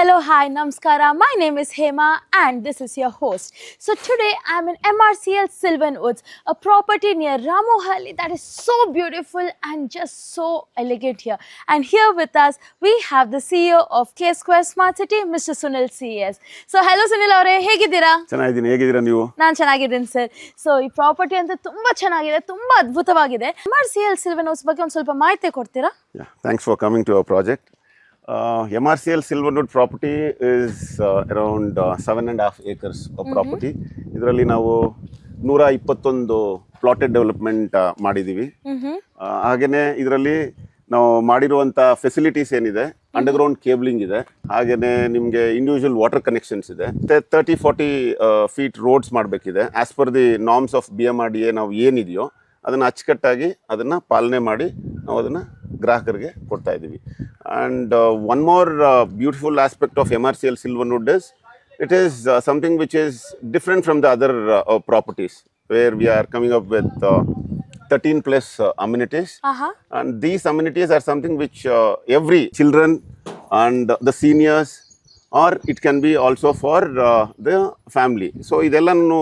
Hello, hi, namaskara. My name is Hema and this is your host. So today I'm in MRCL Sylvan Woods, a property near Ramohalli that is so beautiful and just so elegant here. And here with us we have the CEO of K Square Smart City, Mr. Sunil CS. So hello Sunil avare, ಹೇಗಿದ್ದೀರಾ? ಚೆನ್ನಾಗಿದ್ದೀನಿ. ಹೇಗಿದ್ದೀರಾ ನೀವು? ನಾನು ಚೆನ್ನಾಗಿದ್ದೀನಿ sir. So ಈ property ಅಂತ ತುಂಬಾ ಚೆನ್ನಾಗಿದೆ, ತುಂಬಾ ಅದ್ಭುತವಾಗಿದೆ. MRCL Sylvan Woods ಬಗ್ಗೆ ಒಂದು ಸ್ವಲ್ಪ ಮಾಹಿತಿ ಕೊಡ್ತೀರಾ? Yeah, thanks for coming to our project. MRCL Silverwood property is around 7.5 acres of property. ಇದರಲ್ಲಿ ನಾವು 121 ಪ್ಲಾಟೆಡ್ ಡೆವಲಪ್ಮೆಂಟ್ ಮಾಡಿದ್ದೀವಿ. ಹಾಗೆಯೇ ಇದರಲ್ಲಿ ನಾವು ಮಾಡಿರುವಂಥ ಫೆಸಿಲಿಟೀಸ್ ಏನಿದೆ, ಅಂಡರ್ಗ್ರೌಂಡ್ ಕೇಬಲಿಂಗ್ ಇದೆ, ಹಾಗೆಯೇ ನಿಮಗೆ ಇಂಡಿವಿಜುವಲ್ ವಾಟರ್ ಕನೆಕ್ಷನ್ಸ್ ಇದೆ, ಮತ್ತು 30-40 ಫೀಟ್ ರೋಡ್ಸ್ ಮಾಡಬೇಕಿದೆ. As per the norms of BMRDA ನಾವು ಏನಿದೆಯೋ ಅದನ್ನು ಅಚ್ಚುಕಟ್ಟಾಗಿ ಅದನ್ನು ಪಾಲನೆ ಮಾಡಿ ನಾವು ಅದನ್ನು ಗ್ರಾಹಕರಿಗೆ ಕೊಡ್ತಾ ಇದ್ದೀವಿ. And one more beautiful aspect of MRCL Silverwood is it is something which is different from the other properties where we are coming up with 13 plus amenities. And these amenities are something which every children and the seniors, or it can be also for the family. So ಇದೆಲ್ಲನೂ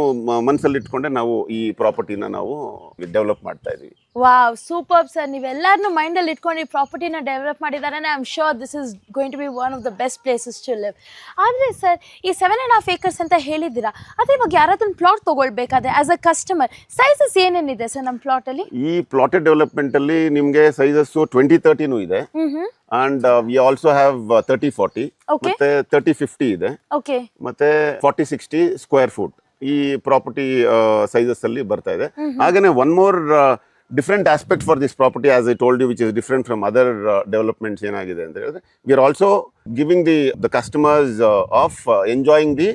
ಮನಸ್ಸಲ್ಲಿ ಇಟ್ಕೊಂಡೆ ನಾವು ಈ ಪ್ರಾಪರ್ಟಿನ ನಾವು develop ಮಾಡ್ತಾ ಇದ್ದೀವಿ. Wow, super sir. ನೀವೆಲ್ಲರನ್ನೂ ಮೈಂಡಲ್ಲಿ ಇಟ್ಕೊಂಡು ಈ ಪ್ರಾಪರ್ಟಿನ ಡೆವಲಪ್ ಮಾಡಿದ್ದಾರೆ. I am sure this is going to be one of the best places to live. ಆದರೆ ಸರ್, ಈ 7.5 acres ಅಂತ ಹೇಳಿದ್ದೀರಾ, ಅದೇ ಇವಾಗ ಯಾರಾದ್ರೂ ಪ್ಲಾಟ್ ತೊಗೊಳ್ಬೇಕಾದ್ರೆ ಆಸ್ ಅ ಕಸ್ಟಮರ್ ಸೈಜಸ್ ಏನೇನಿದೆ ಸರ್ ನಮ್ಮ ಪ್ಲಾಟಲ್ಲಿ? ಈ ಪ್ಲಾಟೆಡ್ ಡೆವಲಪ್ಮೆಂಟಲ್ಲಿ ನಿಮಗೆ ಸೈಜಸ್ಸು 20-30 ಇದೆ. And we also have 30-40, ಮತ್ತೆ 30-50 ಇದೆ, ಮತ್ತೆ 40-60 ಸ್ಕ್ವೇರ್ ಫುಟ್ ಈ ಪ್ರಾಪರ್ಟಿ ಸೈಜಸ್ ಅಲ್ಲಿ ಬರ್ತಾ ಇದೆ. ಹಾಗೇನೆ one more different aspect for this property, as I told you, which is different from other developments ಏನಾಗಿದೆ ಅಂತ ಹೇಳಿದ್ರೆ, we are also giving the customers of enjoying the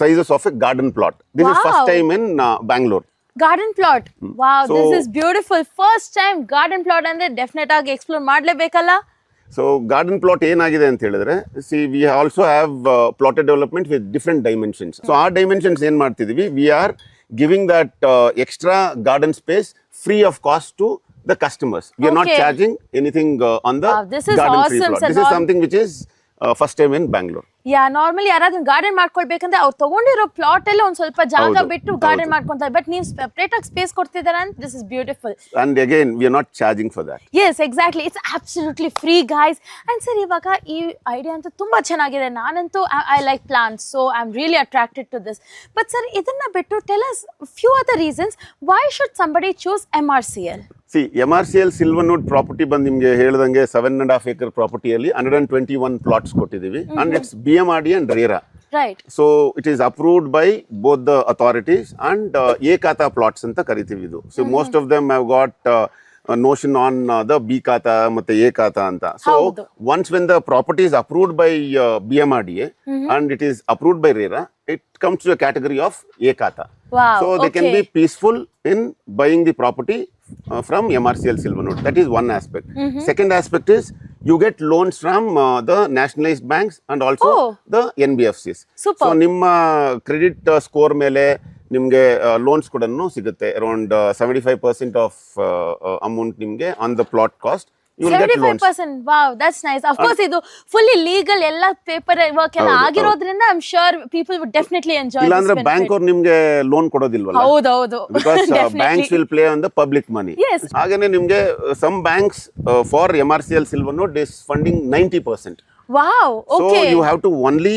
sizes of a garden plot. This is first time in Bangalore. Garden plot, wow, this is beautiful. First time garden plot ಅಂದ್ರೆ definite ಆಗಿ explore ಮಾಡಲೇಬೇಕಲ್ಲ. So garden plot ಏನಾಗಿದೆ ಅಂತ ಹೇಳಿದ್ರೆ, we also have plotted development with different dimensions. So ಆ dimensions ಏನ್ ಮಾಡ್ತಿದೀವಿ, we are giving that extra garden space free of cost to the customers. We are not charging anything on the garden free plot. This is something which is first time in Bangalore. Normally ಯಾರಾದ್ರೂ garden ಮಾಡ್ಕೊಳ್ಬೇಕಂದ್ರೆ ಅವ್ರು ತಗೊಂಡಿರೋ plot ಅಲ್ಲಿ ಒಂದ್ ಸ್ವಲ್ಪ ಜಾಗ ಬಿಟ್ಟು garden ಮಾಡ್ಕೊಂತಾರೆ. But ನೀವು ಸೆಪರೇಟ್ ಆಗಿ ಸ್ಪೇಸ್ ಕೊಡ್ತಿದ್ದೀರಾ ಅಂತ this is beautiful. And again, we are not charging for that. Yes, exactly. It's absolutely free, guys. And sir, ಇವಾಗ ಈ ಐಡಿಯಾ ಅಂತೂ ತುಂಬಾ ಚೆನ್ನಾಗಿದೆ. ನಾನಂತೂ I like plants, so I'm really attracted to this. But sir, ಇದನ್ನ ಬಿಟ್ಟು tell us few other reasons why should somebody choose MRCL? See, MRCL Silverwood property ಬಂದು ನಿಮಗೆ ಹೇಳಿದಂಗೆ 7.5 acre ಪ್ರಾಪರ್ಟಿಯಲ್ಲಿ 121 plots ಕೊಟ್ಟಿದ್ದೀವಿ. And it's BMRDA and RERA. Right. So it is approved by both the authorities and A-Khata plots ಅಂತ ಕರಿತೀವಿ ಇದು. So most of them have got a notion on the B-Khata ಮತ್ತೆ A-Khata ಅಂತ. So once when the property is approved by BMRDA and it is approved by RERA, it comes to a category of A-Khata. Wow. So they can be peaceful in buying the property from MRCL Silverwood. That is one aspect. Second aspect is you get loans from the nationalized banks and also the NBFCs. Super. So ನಿಮ್ಮ credit score ಮೇಲೆ ನಿಮಗೆ loans ಕೂಡ ಸಿಗುತ್ತೆ. Around 75% of amount ನಿಮಗೆ on the plot cost. 75%. Wow, that's nice. Of course, ಇದು fully legal, ಎಲ್ಲ paper work ಎಲ್ಲ ಆಗಿರೋದ್ರಿಂದ I'm sure people would definitely enjoy this. ಇಲ್ಲಾಂದ್ರೆ ಬ್ಯಾಂಕ್ ಅವ್ರು ನಿಮಗೆ ಲೋನ್ ಕೊಡೋದಿಲ್ವಲ್ಲ. ಹೌದು. Because banks will play on the public money. Yes. ಹಾಗೇನೆ ನಿಮಗೆ some banks for MRCL Silverwood is funding 90%. Wow, okay. So you have to only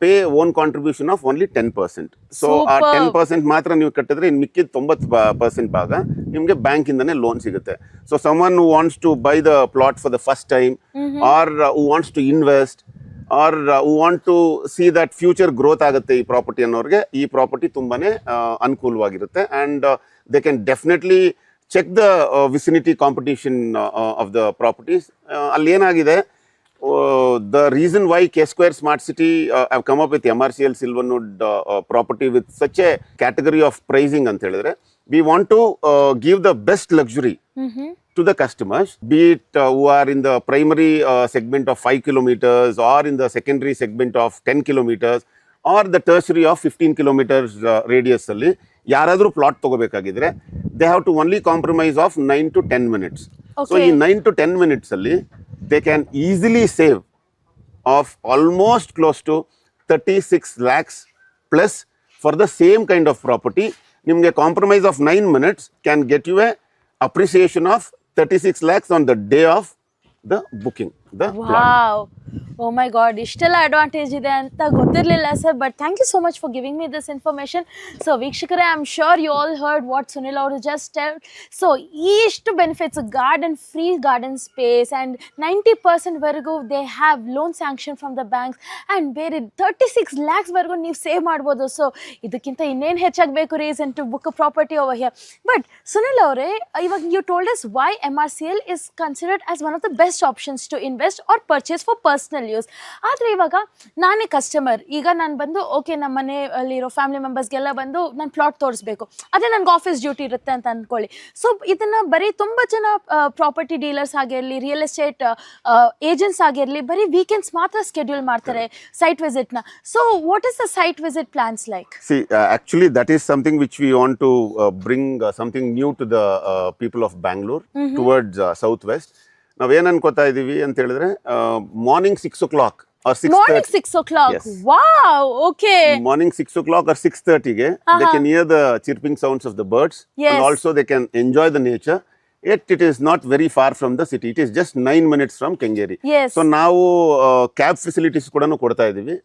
pay own contribution of only 10%. So ಆ 10% ಮಾತ್ರ ನೀವು ಕಟ್ಟಿದ್ರೆ ಇನ್ನು ಮಿಕ್ಕಿದ 90% ಭಾಗ ನಿಮಗೆ ಬ್ಯಾಂಕ್ ಇಂದಾನೆ ಲೋನ್ ಸಿಗುತ್ತೆ. So someone who wants to buy the plot for the first time, or who wants to invest, or who want to see that future growth ಆಗುತ್ತೆ ಈ ಪ್ರಾಪರ್ಟಿ ಅನ್ನೋರಿಗೆ ಈ ಪ್ರಾಪರ್ಟಿ ತುಂಬಾನೇ ಅನುಕೂಲವಾಗಿರುತ್ತೆ. And they can definitely check the vicinity competition of the properties. ಅಲ್ಲಿ ಏನಾಗಿದೆ, the reason why K Square Smart City have come up with MRCL Silverwood property with such a category of pricing ಅಂತ ಹೇಳಿದ್ರೆ, we want to give the best luxury to the customers, be it who are in the primary segment of 5 kilometers, or in the secondary segment of 10 kilometers, or the tertiary of 15 kilometers radius ಅಲ್ಲಿ ಯಾರಾದರೂ plot ತಗೋಬೇಕಾಗಿದ್ರೆ they have to only compromise of 9 to 10 minutes. So ಈ 9 to 10 minutes ಅಲ್ಲಿ they can easily save of almost close to 36 lakhs plus for the same kind of property. Nimge compromise of 9 minutes can get you a appreciation of 36 lakhs on the day of the booking, the plot. Wow oh my god ಇಷ್ಟೆಲ್ಲ advantage ಇದೆ ಅಂತ ಗೊತ್ತಿರಲಿಲ್ಲ sir, but thank you so much for giving me this information. So ವೀಕ್ಷಕರೇ, I am sure you all heard what Sunil ಅವರು just telled. So ಇಷ್ಟು benefits, garden, free garden space and 90% ವರೆಗೂ they have loan sanction from the banks and ಬೇರೆ 36 lakhs ವರೆಗೂ ನೀವು save ಮಾಡ್ಬೋದು. So ಇದಕ್ಕಿಂತ ಇನ್ನೇನು ಹೆಚ್ಚಾಗಬೇಕು reason to book a property over here. But Sunil ಅವರೇ, ಇವಾಗ you told us why MRCL is considered as one of the best options to invest or purchase for personal use. ಆದರೆ ಇವಾಗ ನಾನೇ ಕಸ್ಟಮರ್, ಈಗ ನಾನು ಬಂದು ಓಕೆ ನಮ್ಮ ಮನೆಯಲ್ಲಿರೋ ಫ್ಯಾಮಿಲಿ ಮೆಂಬರ್ಸ್ಗೆಲ್ಲ ಬಂದು ನಾನು ಪ್ಲಾಟ್ ತೋರಿಸ್ಬೇಕು, ಅದೇ ನನಗೆ ಆಫೀಸ್ ಡ್ಯೂಟಿ ಇರುತ್ತೆ ಅಂತ ಅಂದ್ಕೊಳ್ಳಿ. ಸೊ ಇದನ್ನು ಬರೀ ತುಂಬ ಜನ ಪ್ರಾಪರ್ಟಿ ಡೀಲರ್ಸ್ ಆಗಿರಲಿ, ರಿಯಲ್ ಎಸ್ಟೇಟ್ ಏಜೆಂಟ್ಸ್ ಆಗಿರಲಿ, ಬರೀ ವೀಕೆಂಡ್ಸ್ ಮಾತ್ರ ಸ್ಕೆಡ್ಯೂಲ್ ಮಾಡ್ತಾರೆ ಸೈಟ್ ವಿಸಿಟ್ನ. So what is the site visit plans like? See, actually that is something which we want to bring something new to the people of Bangalore towards southwest. ನಾವೇನು ಅನ್ಕೋತಾ ಇದೀವಿ ಅಂತ ಹೇಳಿದ್ರೆ morning 6 o'clock or 6:30. Morning 6 o'clock. Yes. Wow. Okay. Morning 6 o'clock or 6:30 ಗೆ they can hear the chirping sounds of the birds. Yes. And also they can enjoy the nature. Yet it is not very far from the city. It is just 9 minutes from Kengeri. Yes. So ನಾವು cab facilities ಕೂಡ ಕೊಡ್ತಾ ಇದೀವಿ.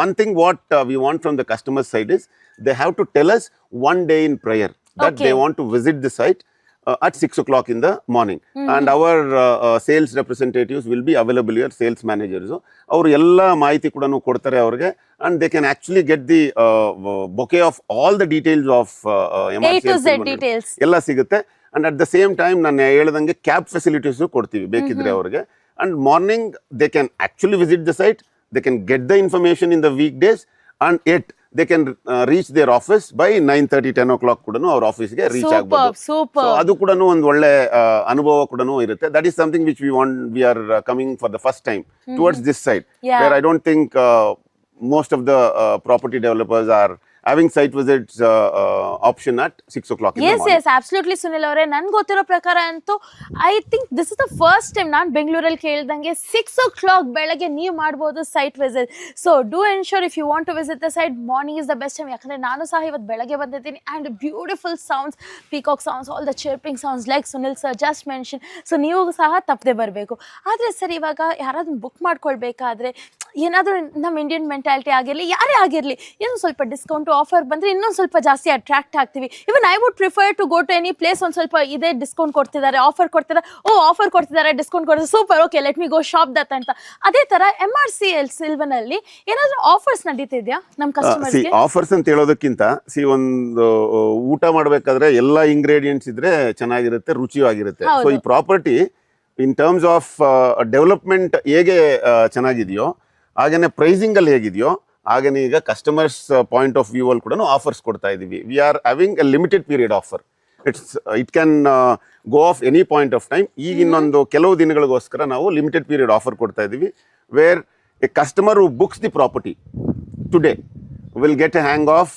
One thing what we want from the customer side is they have to tell us one day in prior that Okay. they want to visit the site at 6 o'clock in the morning. And our sales representatives will be available here, sales managers. ಅವರು ಎಲ್ಲ ಮಾಹಿತಿ ಕೂಡ ಕೊಡ್ತಾರೆ ಅವ್ರಿಗೆ, and they can actually get the bouquet of all the details of A to Z details. ಎಲ್ಲ ಸಿಗುತ್ತೆ. And at the same time ನಾನು ಹೇಳ್ದಂಗೆ ಕ್ಯಾಬ್ ಫೆಸಿಲಿಟೀಸ್ ಕೊಡ್ತೀವಿ ಬೇಕಿದ್ರೆ ಅವ್ರಿಗೆ. And morning they can actually visit the site, they can get the information in the weekdays, and yet they can reach their office by 9:30, 10 o'clock ಕೂಡ ಅವ್ರ ಆಫೀಸ್ಗೆ reach ಆಗ್ಬೋದು. Super. So ಅದು ಕೂಡ ಒಂದು ಒಳ್ಳೆ ಅನುಭವ ಕೂಡ ಇರುತ್ತೆ. That is something which we are coming for the first time towards this side. Yeah. Where I don't think most of the property developers are having site visits option at 6 o'clock in the morning. Yes, absolutely Sunil ಅವರೇ. ನನ್ಗೆ ಗೊತ್ತಿರೋ ಪ್ರಕಾರ ಅಂತೂ I think this is the first time ನಾನು ಬೆಂಗಳೂರಲ್ಲಿ ಕೇಳ್ದಂಗೆ 6 o'clock ಬೆಳಗ್ಗೆ ನೀವು ಮಾಡ್ಬೋದು site visit. So do ensure if you want to visit the site, morning is the best time. ಯಾಕಂದರೆ ನಾನು ಸಹ ಇವತ್ತು ಬೆಳಗ್ಗೆ ಬಂದಿದ್ದೀನಿ and beautiful sounds, peacock sounds, all the chirping sounds like Sunil sir just mention. So ನೀವು ಸಹ ತಪ್ಪದೆ ಬರಬೇಕು. ಆದರೆ ಸರ್, ಇವಾಗ ಯಾರಾದ್ರೂ ಬುಕ್ ಮಾಡ್ಕೊಳ್ಬೇಕಾದ್ರೆ ಏನಾದರೂ ನಮ್ಮ ಇಂಡಿಯನ್ ಮೆಂಟಾಲಿಟಿ ಆಗಿರಲಿ, ಯಾರೇ ಆಗಿರಲಿ, ಏನೋ ಸ್ವಲ್ಪ ಡಿಸ್ಕೌಂಟು ಆಫರ್ ಬಂದರೆ ಇನ್ನೊಂದು ಸ್ವಲ್ಪ ಜಾಸ್ತಿ ಅಟ್ರಾಕ್ಟ್ ಆಗ್ತೀವಿ. Even I would prefer to go to any place, ಒಂದು ಸ್ವಲ್ಪ ಇದೇ ಡಿಸ್ಕೌಂಟ್ ಕೊಡ್ತಿದ್ದಾರೆ, ಆಫರ್ ಕೊಡ್ತಿದ್ದಾರೆ, ಆಫರ್ ಕೊಡ್ತಿದ್ದಾರೆ, ಡಿಸ್ಕೌಂಟ್ ಕೊಡ್ತಾರೆ, super, okay let me go shop that ಅಂತ. ಅದೇ ಥರ MRCL ಸಿಲ್ವನಲ್ಲಿ ಏನಾದರೂ ಆಫರ್ಸ್ ನಡೀತಿದೆಯಾ ನಮ್ಮ ಕಸ್ಟಮರ್ಸ್ಗೆ? ಆಫರ್ಸ್ ಅಂತ ಹೇಳೋದಕ್ಕಿಂತ ಒಂದು ಊಟ ಮಾಡಬೇಕಾದ್ರೆ ಎಲ್ಲ ಇಂಗ್ರೀಡಿಯೆಂಟ್ಸ್ ಇದ್ರೆ ಚೆನ್ನಾಗಿರುತ್ತೆ, ರುಚಿಯಾಗಿರುತ್ತೆ. ಸೊ ಈ property in terms of development ಹೇಗೆ ಚೆನ್ನಾಗಿದೆಯೋ, ಹಾಗೇನೆ ಪ್ರೈಸಿಂಗ್ ಅಲ್ಲಿ ಹೇಗಿದೆಯೋ, ಹಾಗೇನೆ ಈಗ ಕಸ್ಟಮರ್ಸ್ ಪಾಯಿಂಟ್ ಆಫ್ ವ್ಯೂ ಅಲ್ಲಿ ಕೂಡ ಆಫರ್ಸ್ ಕೊಡ್ತಾ ಇದೀವಿ. V are having A limited period offer. It can go of any point of time. ಈಗ ಇನ್ನೊಂದು ಕೆಲವು ದಿನಗಳಿಗೋಸ್ಕರ ನಾವು ಲಿಮಿಟೆಡ್ ಪೀರಿಯಡ್ ಆಫರ್ ಕೊಡ್ತಾ ಇದೀವಿ. Where a customer who books the property today will get a hang of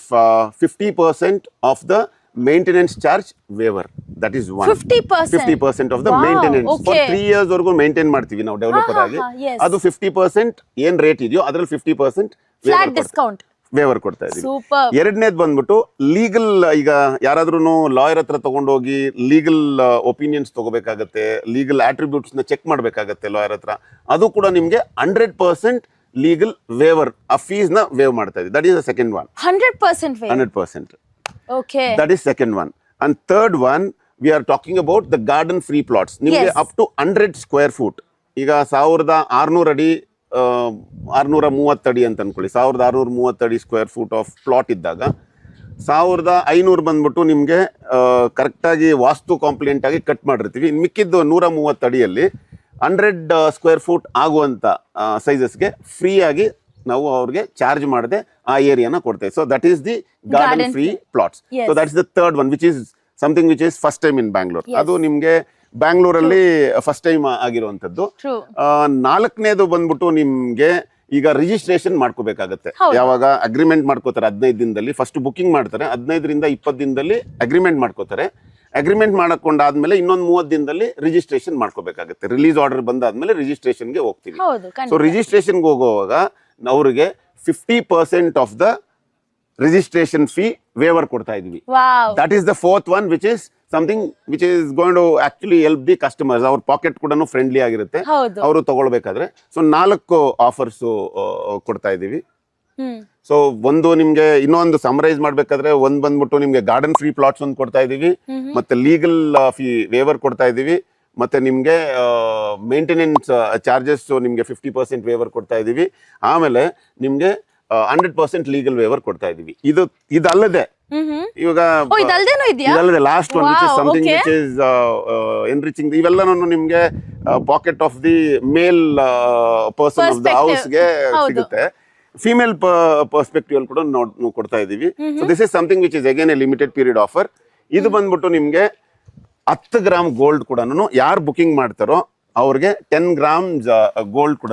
50% of the maintenance charge waiver. That is one. 50% of the Wow, maintenance. okay. For 3 years ವರೆಗೂ maintain ಮಾಡ್ತೀವಿ ನಾವು developer ಆಗಿ. yes. ಅದು 50% ಏನ್ rate ಇದೆಯೋ ಅದ್ರಲ್ಲಿ 50% flat discount waiver ಕೊಡ್ತಾ ಇದೀವಿ. ಸೂಪರ್. ಎರಡನೇದು ಬಂದ್ಬಿಟ್ಟು ಲೀಗಲ್. ಈಗ ಯಾರಾದ್ರೂ ಲಾಯರ್ ಹತ್ರ ತಗೊಂಡೋಗಿ ಲೀಗಲ್ ಒಪಿನಿಯನ್ಸ್ ತಗೋಬೇಕಾಗತ್ತೆ, ಲೀಗಲ್ ಆಟ್ರಿಬ್ಯೂಟ್ಸ್ ನ ಚೆಕ್ ಮಾಡ್ಬೇಕಾಗತ್ತೆ ಲಾಯರ್ ಹತ್ರ. ಅದು ಕೂಡ ನಿಮ್ಗೆ 100% ಲೀಗಲ್ ವೇವರ್, ಆ ಫೀಸ್ ನ ವೇವ್ ಮಾಡ್ತಾ ಇದೆ. That is the second one. 100% 100%. Okay. That is second one. And third one, we are talking about the garden free plots. ನಿಮಗೆ Yes. up to 100 square foot. ಈಗ 1600 ಅಡಿ 630 ಅಡಿ ಅಂತ ಅನ್ಕೊಳ್ಳಿ. 1630 ಅಡಿ ಸ್ಕ್ವೇರ್ ಫೂಟ್ ಆಫ್ ಪ್ಲಾಟ್ ಇದ್ದಾಗ 1500 ಬಂದ್ಬಿಟ್ಟು ನಿಮಗೆ ಕರೆಕ್ಟಾಗಿ ವಾಸ್ತು ಕಾಂಪ್ಲಿಯೆಂಟ್ ಆಗಿ ಕಟ್ ಮಾಡಿರ್ತೀವಿ. ಮಿಕ್ಕಿದ್ದು 130 ಅಡಿಯಲ್ಲಿ 100 ಸ್ಕ್ವೇರ್ ಫೂಟ್ ಆಗುವಂಥ ಸೈಜಸ್ಗೆ ಫ್ರೀ ಆಗಿ ನಾವು ಅವ್ರಿಗೆ ಚಾರ್ಜ್ ಮಾಡದೆ ಆ ಏರಿಯಾನ ಕೊಡ್ತೇವೆ. So that is the garden free plots. Yes. So that is the third one, which is something which is first time in Bangalore. Yes. ಅದು ನಿಮಗೆ ಬ್ಯಾಂಗ್ಳೂರಲ್ಲಿ ಫಸ್ಟ್ ಟೈಮ್ ಆಗಿರುವಂಥದ್ದು. True. ನಾಲ್ಕನೇದು ಬಂದ್ಬಿಟ್ಟು ನಿಮ್ಗೆ ಈಗ ರಿಜಿಸ್ಟ್ರೇಷನ್ ಮಾಡ್ಕೋಬೇಕಾಗತ್ತೆ. ಹೌದು. ಯಾವಾಗ ಅಗ್ರಿಮೆಂಟ್ ಮಾಡ್ಕೋತಾರೆ 15 ದಿನದಲ್ಲಿ, ಫಸ್ಟ್ ಬುಕಿಂಗ್ ಮಾಡ್ತಾರೆ, 15ರಿಂದ 20 ದಿನದಲ್ಲಿ ಅಗ್ರಿಮೆಂಟ್ ಮಾಡ್ಕೋತಾರೆ. ಅಗ್ರಿಮೆಂಟ್ ಮಾಡ್ಕೊಂಡಾದ್ಮೇಲೆ ಇನ್ನೊಂದು 30 ದಿನದಲ್ಲಿ ರಿಜಿಸ್ಟ್ರೇಷನ್ ಮಾಡ್ಕೋಬೇಕಾಗುತ್ತೆ. ರಿಲೀಸ್ ಆರ್ಡರ್ ಬಂದಾದ್ಮೇಲೆ ರಿಜಿಸ್ಟ್ರೇಷನ್ಗೆ ಹೋಗ್ತೀವಿ. ಹೌದು ಸೊ ರಿಜಿಸ್ಟ್ರೇಷನ್ಗೆ ಹೋಗುವಾಗ ಅವ್ರಿಗೆ 50% off the registration fee waiver ಕೊಡ್ತಾ ಇದೀವಿ. Wow that is the fourth one which is something which is going to actually help the customers. ಅವ್ರ ಪಾಕೆಟ್ ಕೂಡ ಫ್ರೆಂಡ್ಲಿ ಆಗಿರುತ್ತೆ ಹೌದು ಅವರು ತಗೊಳ್ಬೇಕಾದ್ರೆ. ಸೊ 4 ಆಫರ್ಸ್ ಕೊಡ್ತಾ ಇದೀವಿ. ಸೊ ಒಂದು ನಿಮ್ಗೆ ಇನ್ನೊಂದು ಸಮರೈಸ್ ಮಾಡ್ಬೇಕಾದ್ರೆ ಒಂದ್ ಬಂದ್ಬಿಟ್ಟು ನಿಮ್ಗೆ ಗಾರ್ಡನ್ ಫ್ರೀ ಪ್ಲಾಟ್ಸ್ ಒಂದು ಕೊಡ್ತಾ ಇದೀವಿ, ಮತ್ತೆ ಲೀಗಲ್ ಫೀ ವೇವರ್ ಕೊಡ್ತಾ ಇದೀವಿ, ಮತ್ತೆ ನಿಮ್ಗೆ ಮೇಂಟೆನೆನ್ಸ್ ಚಾರ್ಜಸ್ ನಿಮ್ಗೆ 50% ವೇವರ್ ಕೊಡ್ತಾ ಇದೀವಿ. ಆಮೇಲೆ ನಿಮ್ಗೆ 100% ಲೀಗಲ್ ವೇವರ್ ಕೊಡ್ತಾ ಇದೀವಿ. ಇದಲ್ಲದೆ ಇವಾಗ ಇದಲ್ಲದೆ last one which is something which is enriching. ಇವೆಲ್ಲನೂ ನಿಮ್ಗೆ pocket of the male person of the ಹೌಸ್ಗೆ ಸಿಗುತ್ತೆ. ಫಿಮೇಲ್ ಪರ್ಸ್ಪೆಕ್ಟಿವ್ ಅಲ್ಲಿ ಕೂಡ ಕೊಡ್ತಾ ಇದೀವಿ. So this is something which is again a limited period offer. ಇದು ಬಂದ್ಬಿಟ್ಟು ನಿಮ್ಗೆ 10 ಗ್ರಾಮ್ ಗೋಲ್ಡ್ ಕೂಡ ಯಾರು ಬುಕಿಂಗ್ ಮಾಡ್ತಾರೋ ಅವ್ರಿಗೆ 10 ಗ್ರಾಮ್ಸ್ ಗೋಲ್ಡ್ ಕೂಡ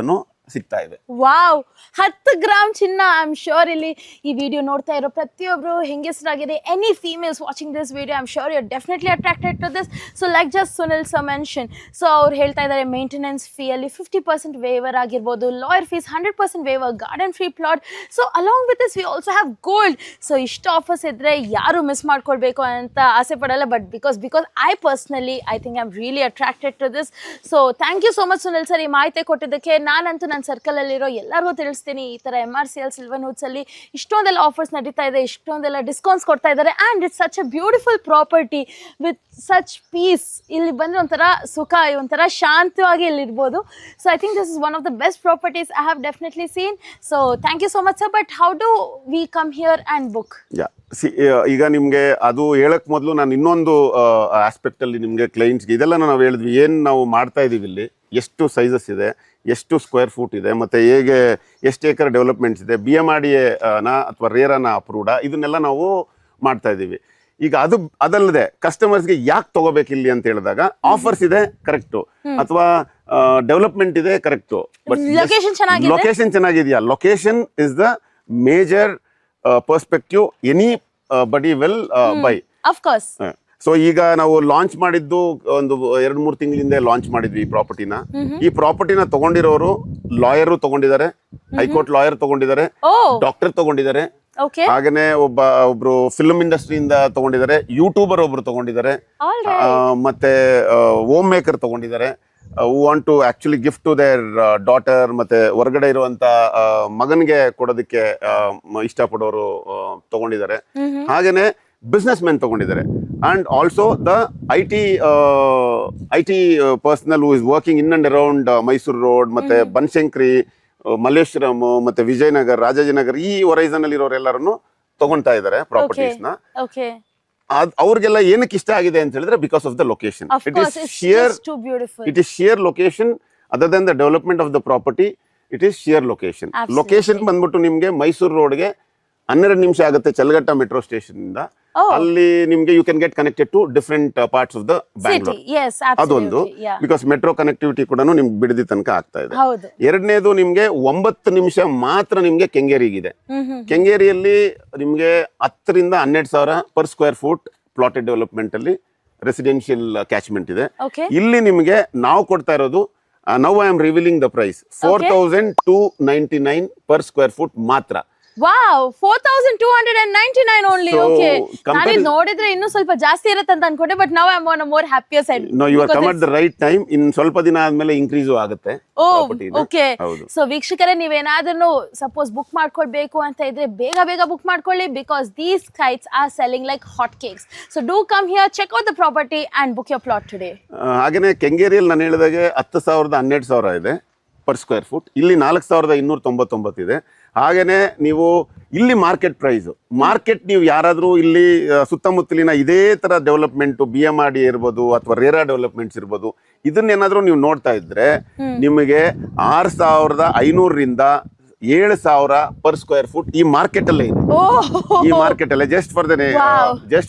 ಸಿಗ್ತಾ ಇದೆ. ವಾವ್ 10 ಗ್ರಾಮ್ ಚಿನ್ನ. ಐ ಆಮ್ ಶ್ಯೂರ್ ಇಲ್ಲಿ ಈ ವಿಡಿಯೋ ನೋಡ್ತಾ ಇರೋ ಪ್ರತಿಯೊಬ್ರು ಹೆಂಗಸರಾಗಿದೆ, any females watching this video, I am sure you are definitely attracted to this. So like just Sunil sir mention, so ಅವ್ರು ಹೇಳ್ತಾ ಇದ್ದಾರೆ ಮೇಂಟೆನೆನ್ಸ್ ಫೀ ಅಲ್ಲಿ 50% ವೇವರ್ ಆಗಿರ್ಬೋದು, lawyer fees 100% waiver, garden free plot. So along with this we also have gold. So ಇಷ್ಟು offers ಇದ್ರೆ ಯಾರು miss ಮಾಡ್ಕೊಳ್ಬೇಕು ಅಂತ ಆಸೆ ಪಡಲ್ಲ. But because I personally I think I am really attracted to this. So thank you so much Sunil sir ಈ ಮಾಹಿತಿ ಕೊಟ್ಟಿದ್ದಕ್ಕೆ. ನಾನಂತೂ ನನ್ನ ಸರ್ಕಲ್ ಅಲ್ಲಿರೋ ಎಲ್ಲರಿಗೂ ತಿಳಿಸ್ತೀನಿ, ಈ ತರ MRCL ಸಿಲ್ವರ್ವುಡ್ಸ್ ಅಲ್ಲಿ ಇಷ್ಟೊಂದೆಲ್ಲ ಆಫರ್ಸ್ ನಡೀತಾ ಇದೆ, ಇಷ್ಟೊಂದೆಲ್ಲ ಡಿಸ್ಕೌಂಟ್ಸ್ ಕೊಡ್ತಾ ಇದ್ದಾರೆ. And it's such a beautiful property with such peace. ಇಲ್ಲಿ ಬಂದ್ರೆ ಒಂಥರ ಸುಖ, ಒಂಥರ ಶಾಂತವಾಗಿ ಇಲ್ಲಿ ಇರ್ಬೋದು. So I think this is one of the best properties I have definitely seen. So thank you so much sir. But how do we come here and book? ಈಗ ನಿಮ್ಗೆ ಅದು ಹೇಳಕ್ ಮೊದಲು ನಾನು ಇನ್ನೊಂದು ಆಸ್ಪೆಕ್ಟ್ ಅಲ್ಲಿ ನಿಮ್ಗೆ ಕ್ಲೈಂಟ್ಸ್ಗೆ ಇದೆಲ್ಲ ನಾವು ಹೇಳಿದ್ವಿ, ಏನ್ ನಾವು ಮಾಡ್ತಾ ಇದೀವಿ ಇಲ್ಲಿ, ಎಷ್ಟು ಸೈಜಸ್ ಇದೆ, ಎಷ್ಟು ಸ್ಕ್ವೇರ್ ಫೂಟ್ ಇದೆ, ಮತ್ತೆ ಹೇಗೆ ಎಷ್ಟು ಏಕರ್ ಡೆವಲಪ್ಮೆಂಟ್ಸ್ ಇದೆ, BMRDA ಅಥವಾ ರೇರಾನ ಅಪ್ರೂವ್ಡಾ, ಇದನ್ನೆಲ್ಲ ನಾವು ಮಾಡ್ತಾ ಇದ್ದೀವಿ. ಈಗ ಅದಲ್ಲದೆ ಕಸ್ಟಮರ್ಸ್ಗೆ ಯಾಕೆ ತಗೋಬೇಕಿಲ್ಲಿ ಅಂತ ಹೇಳಿದಾಗ ಆಫರ್ಸ್ ಇದೆ ಕರೆಕ್ಟು, ಅಥವಾ ಡೆವಲಪ್ಮೆಂಟ್ ಇದೆ ಕರೆಕ್ಟು, ಬಟ್ ಲೊಕೇಶನ್ ಚೆನ್ನಾಗಿದೆಯಾ? Location is the major perspective any ಬಡಿ ವಿಲ್ ಬೈ. ಸೊ ಈಗ ನಾವು ಲಾಂಚ್ ಮಾಡಿದ್ದು ಒಂದು 2-3 ತಿಂಗಳಿಂದ ಲಾಂಚ್ ಮಾಡಿದ್ವಿ ಈ ಪ್ರಾಪರ್ಟಿನ. ಈ ಪ್ರಾಪರ್ಟಿನ ತಗೊಂಡಿರೋರು ಲಾಯರ್ ತಗೊಂಡಿದ್ದಾರೆ, ಹೈಕೋರ್ಟ್ ಲಾಯರ್ ತಗೊಂಡಿದ್ದಾರೆ, ಡಾಕ್ಟರ್ ತಗೊಂಡಿದ್ದಾರೆ, ಹಾಗೇನೆ ಒಬ್ರು ಫಿಲ್ಮ್ ಇಂಡಸ್ಟ್ರಿಯಿಂದ ತಗೊಂಡಿದ್ದಾರೆ, ಯೂಟ್ಯೂಬರ್ ಒಬ್ರು ತಗೊಂಡಿದ್ದಾರೆ, ಮತ್ತೆ ಹೋಮ್ ಮೇಕರ್ ತಗೊಂಡಿದ್ದಾರೆ, who want to actually gift to their daughter, ಮತ್ತೆ ಹೊರಗಡೆ ಇರುವಂತ ಮಗನ್ಗೆ ಕೊಡೋದಕ್ಕೆ ಇಷ್ಟಪಡೋರು ತಗೊಂಡಿದ್ದಾರೆ, ಹಾಗೇನೆ ಬಿಸ್ನೆಸ್ ಮೆನ್ ತಗೊಂಡಿದ್ದಾರೆ, and also the I T personal who is working in and around Mysuru road, ಮತ್ತೆ ಬನಶಂಕರಿ, ಮಲ್ಲೇಶ್ವರಂ, ಮತ್ತೆ ವಿಜಯನಗರ್, ರಾಜಾಜಿನಗರ್, ಈ ಹೊರೈಸನ್ ಅಲ್ಲಿ ಇರೋರೆಲ್ಲರನ್ನು ತಗೊಂತಾ ಇದ್ದಾರೆ ಪ್ರಾಪರ್ಟೀಸ್ ನ. ಅವ್ರಿಗೆಲ್ಲ ಏನಕ್ಕೆ ಇಷ್ಟ ಆಗಿದೆ ಅಂತ ಹೇಳಿದ್ರೆ because of the location. It is shear location, other than the development of the property, it is shear location. Location ಬಂದ್ಬಿಟ್ಟು ನಿಮ್ಗೆ ಮೈಸೂರು ರೋಡ್ಗೆ 12 ನಿಮಿಷ ಆಗುತ್ತೆ ಚಲಗಟ್ಟ ಮೆಟ್ರೋ ಸ್ಟೇಷನ್ ಇಂದ. ಅಲ್ಲಿ ನಿಮ್ಗೆ you can get connected to different parts of the Bangalore. ಅದೊಂದು because metro connectivity ಕೂಡ ನಿಮ್ಗೆ ಬಿಡದಿ ತನಕ ಆಗ್ತಾ ಇದೆ. ಎರಡನೇದು ನಿಮ್ಗೆ 9 ನಿಮಿಷ ಮಾತ್ರ ನಿಮ್ಗೆ ಕೆಂಗೇರಿಗಿದೆ. ಕೆಂಗೇರಿಯಲ್ಲಿ ನಿಮ್ಗೆ 10 ರಿಂದ 12 ಸಾವಿರ per square foot plotted development ಅಲ್ಲಿ ರೆಸಿಡೆನ್ಷಿಯಲ್ ಕ್ಯಾಚ್ಮೆಂಟ್ ಇದೆ. ಇಲ್ಲಿ ನಿಮ್ಗೆ ನಾವು ಕೊಡ್ತಾ ಇರೋದು, now I am revealing the price, 4299 per square foot ಮಾತ್ರ. Wow, 4299 only. Okay, ನಾನು ನೋಡಿದ್ರೆ ಇನ್ನೂ ಸ್ವಲ್ಪ ಜಾಸ್ತಿ ಇರುತ್ತೆ ಅಂತ ಅನ್ಕೊಂಡೆ, but now I am on a more happier side. No, you are come at the right time. ಇನ್ ಸ್ವಲ್ಪ ದಿನ ಆದ್ಮೇಲೆ ಇನ್ಕ್ರೀಸ್ ಆಗುತ್ತೆ. ಓಕೆ, ಸೊ ವೀಕ್ಷಕರೇ, ನೀವೇನಾದ್ರೂ ಸಪೋಸ್ ಬುಕ್ ಮಾಡ್ಕೊಳ್ಬೇಕು ಅಂತ ಇದ್ರೆ ಬೇಗ ಬುಕ್ ಮಾಡ್ಕೊಳ್ಳಿ, because these sites are selling like hot cakes. So do come here, check out the property and book your plot today. ಹಾಗೇನೆ ಕೆಂಗೇರಿಯಲ್ಲಿ ನಾನು ಹೇಳಿದಾಗೆ 10,000 12,000 ಇದೆ ಪರ್ ಸ್ಕ್ವೇರ್ ಫುಟ್. ಇಲ್ಲಿ 4,299 ಇದೆ. ಹಾಗೇನೆ ನೀವು ಇಲ್ಲಿ ಮಾರ್ಕೆಟ್ ನೀವು ಯಾರಾದ್ರೂ ಇಲ್ಲಿ ಸುತ್ತಮುತ್ತಲಿನ ಇದೇ ತರ ಡೆವಲಪ್ಮೆಂಟ್ BMRDA ಇರ್ಬೋದು ಅಥವಾ ರೇರಾ ಡೆವಲಪ್ಮೆಂಟ್ಸ್ ಇರ್ಬೋದು, ಇದನ್ನೇನಾದ್ರೂ ನೀವು ನೋಡ್ತಾ ಇದ್ರೆ ನಿಮಗೆ 6,500 ರಿಂದ 7,000 ಪರ್ ಸ್ಕ್ವೇರ್ ಫುಟ್ ಈ ಮಾರ್ಕೆಟ್ ಅಲ್ಲೇ ಇದೆ. ಈ ಮಾರ್ಕೆಟ್ ಅಲ್ಲೇ just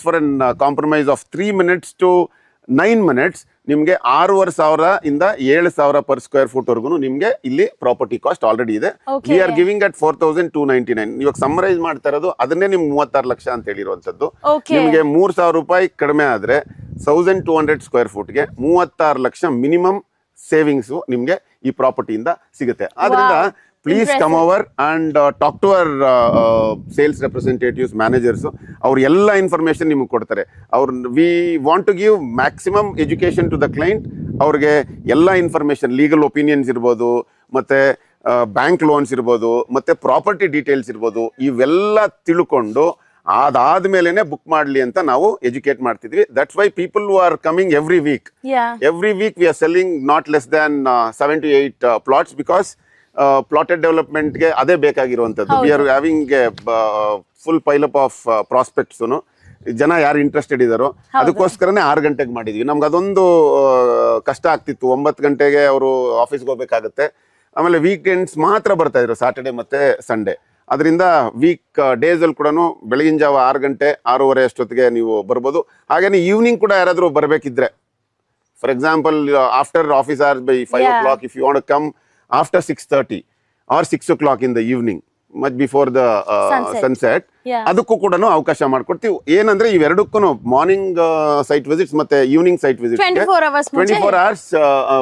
for N compromise of 3 minutes to 9 minutes ನಿಮ್ಗೆ 6,500 ಇಂದ 7,000 ಪರ್ ಸ್ಕ್ವೇರ್ ಫುಟ್ ವರ್ಗು ನಿಮ್ಗೆ ಇಲ್ಲಿ ಪ್ರಾಪರ್ಟಿ ಕಾಸ್ಟ್ ಆಲ್ರೆಡಿ ಇದೆ. V are giving at 4,299. ಇವಾಗ ಸಮರೈಸ್ ಮಾಡ್ತಾ ಇರೋದು ಅದನ್ನೇ ನಿಮ್ಗೆ 36 ಲಕ್ಷ ಅಂತ ಹೇಳಿರುವಂತದ್ದು. ನಿಮ್ಗೆ 3,000 ರೂಪಾಯಿ ಕಡಿಮೆ ಆದ್ರೆ 1200 ಸ್ಕ್ವೇರ್ ಫುಟ್ಗೆ 36 ಲಕ್ಷ ಮಿನಿಮಮ್ ಸೇವಿಂಗ್ಸು ನಿಮಗೆ ಈ ಪ್ರಾಪರ್ಟಿಯಿಂದ ಸಿಗುತ್ತೆ. ಆದ್ರಿಂದ please come over and talk to our sales representatives, managers. ಅವ್ರು ಎಲ್ಲ ಇನ್ಫಾರ್ಮೇಶನ್ ನಿಮಗೆ ಕೊಡ್ತಾರೆ. We want to give maximum education to the client. ಅವ್ರಿಗೆ ಎಲ್ಲ ಇನ್ಫಾರ್ಮೇಶನ್, ಲೀಗಲ್ ಒಪಿನಿಯನ್ಸ್ ಇರ್ಬೋದು, ಮತ್ತೆ ಬ್ಯಾಂಕ್ ಲೋನ್ಸ್ ಇರ್ಬೋದು, ಮತ್ತೆ ಪ್ರಾಪರ್ಟಿ ಡೀಟೇಲ್ಸ್ ಇರ್ಬೋದು, ಇವೆಲ್ಲ ತಿಳ್ಕೊಂಡು ಅದಾದ್ಮೇಲೆ ಬುಕ್ ಮಾಡಲಿ ಅಂತ ನಾವು ಎಜುಕೇಟ್ ಮಾಡ್ತಿದ್ವಿ. That's why people who are coming every week. Every week we are selling not less than 7 to 8 plots, because plotted ಡೆವಲಪ್ಮೆಂಟ್ಗೆ ಅದೇ ಬೇಕಾಗಿರುವಂಥದ್ದು. We are having a full pileup of prospects. ಜನ ಯಾರು ಇಂಟ್ರೆಸ್ಟೆಡ್ ಇದ್ದಾರೋ ಅದಕ್ಕೋಸ್ಕರನೇ 6 ಗಂಟೆಗೆ ಮಾಡಿದ್ವಿ. ನಮ್ಗೆ ಅದೊಂದು ಕಷ್ಟ ಆಗ್ತಿತ್ತು. 9 ಗಂಟೆಗೆ ಅವರು ಆಫೀಸ್ಗೆ ಹೋಗ್ಬೇಕಾಗತ್ತೆ. ಆಮೇಲೆ ವೀಕೆಂಡ್ಸ್ ಮಾತ್ರ ಬರ್ತಾ ಇದ್ರು, ಸಾಟರ್ಡೆ ಮತ್ತೆ ಸಂಡೇ. ಅದರಿಂದ ವೀಕ್ ಡೇಸಲ್ಲಿ ಕೂಡ ಬೆಳಗಿನ ಜಾವ 6 ಗಂಟೆ 6:30 ಅಷ್ಟೊತ್ತಿಗೆ ನೀವು ಬರ್ಬೋದು. ಹಾಗೇನೆ ಈವ್ನಿಂಗ್ ಕೂಡ ಯಾರಾದರೂ ಬರಬೇಕಿದ್ರೆ, for example after office hours by 5 o'clock, if you want to come after 6:30 or 6 o'clock in the evening, much before the sunset, ಅದಕ್ಕೂ ಕೂಡ ಅವಕಾಶ ಮಾಡ್ಕೊಡ್ತೀವಿ. ಏನಂದ್ರೆ ಇವೆರಡಕ್ಕೂ ಮಾರ್ನಿಂಗ್ ಸೈಟ್ ವಿಸಿಟ್ಸ್ ಮತ್ತೆ evening site visit 24 hours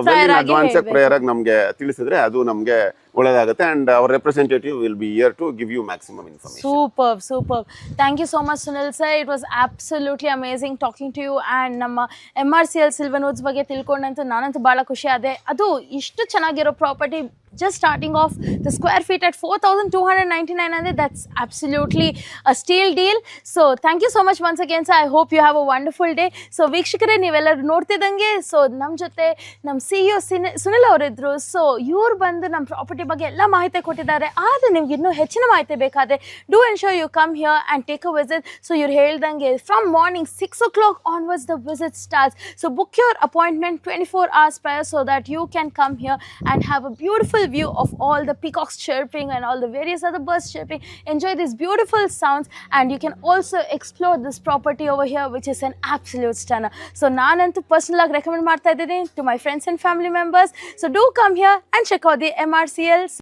well in advance prior ಆಗಿ ನಮಗೆ ತಿಳಿಸಿದ್ರೆ ಅದು ನಮಗೆ ಒಳ್ಳೆದಾಗುತ್ತೆ. And our representative will be here to give you maximum information. Superb. Thank you so much, Sunil sir. It was absolutely amazing talking to you. And ನಮ್ಮ MRCL Silvanwoods ಬಗ್ಗೆ ತಿಳ್ಕೊಂಡಂತೂ ನಾನಂತೂ ಭಾಳ ಖುಷಿ ಆದೆ. ಅದು ಇಷ್ಟು ಚೆನ್ನಾಗಿರೋ property, just starting off the square feet at 4,299 ಅಂದ್ರೆ that's absolutely a steal deal. So thank you so much once again sir. I hope you have a wonderful day. So ವೀಕ್ಷಕರೇ, ನೀವೆಲ್ಲರೂ ನೋಡ್ತಿದ್ದಂಗೆ ಸೊ ನಮ್ಮ ಜೊತೆ ನಮ್ಮ CEO ಸುನಿಲ್ ಅವರಿದ್ರು. ಸೊ ಇವ್ರು ಬಂದು ನಮ್ಮ property ಬಗ್ಗೆ ಎಲ್ಲ ಮಾಹಿತಿ ಕೊಟ್ಟಿದ್ದಾರೆ. ಆದರೆ ನಿಮ್ಗೆ ಇನ್ನೂ ಹೆಚ್ಚಿನ ಮಾಹಿತಿ ಬೇಕಾದರೆ do ensure you come here and take a visit. So ಇವ್ರು ಹೇಳ್ದಂಗೆ from morning 6 o'clock onwards the visit starts. So book your appointment 24 hours prior so that you can come here and have a beautiful view of all the peacocks chirping and all the various other birds chirping. Enjoy these beautiful sounds, and you can also explore this property over here, which is an absolute stunner. So nanantu personal ಆಗಿ recommend ಮಾಡ್ತಾ ಇದ್ದೀನಿ to my friends and family members. So do come here and check out the MRCL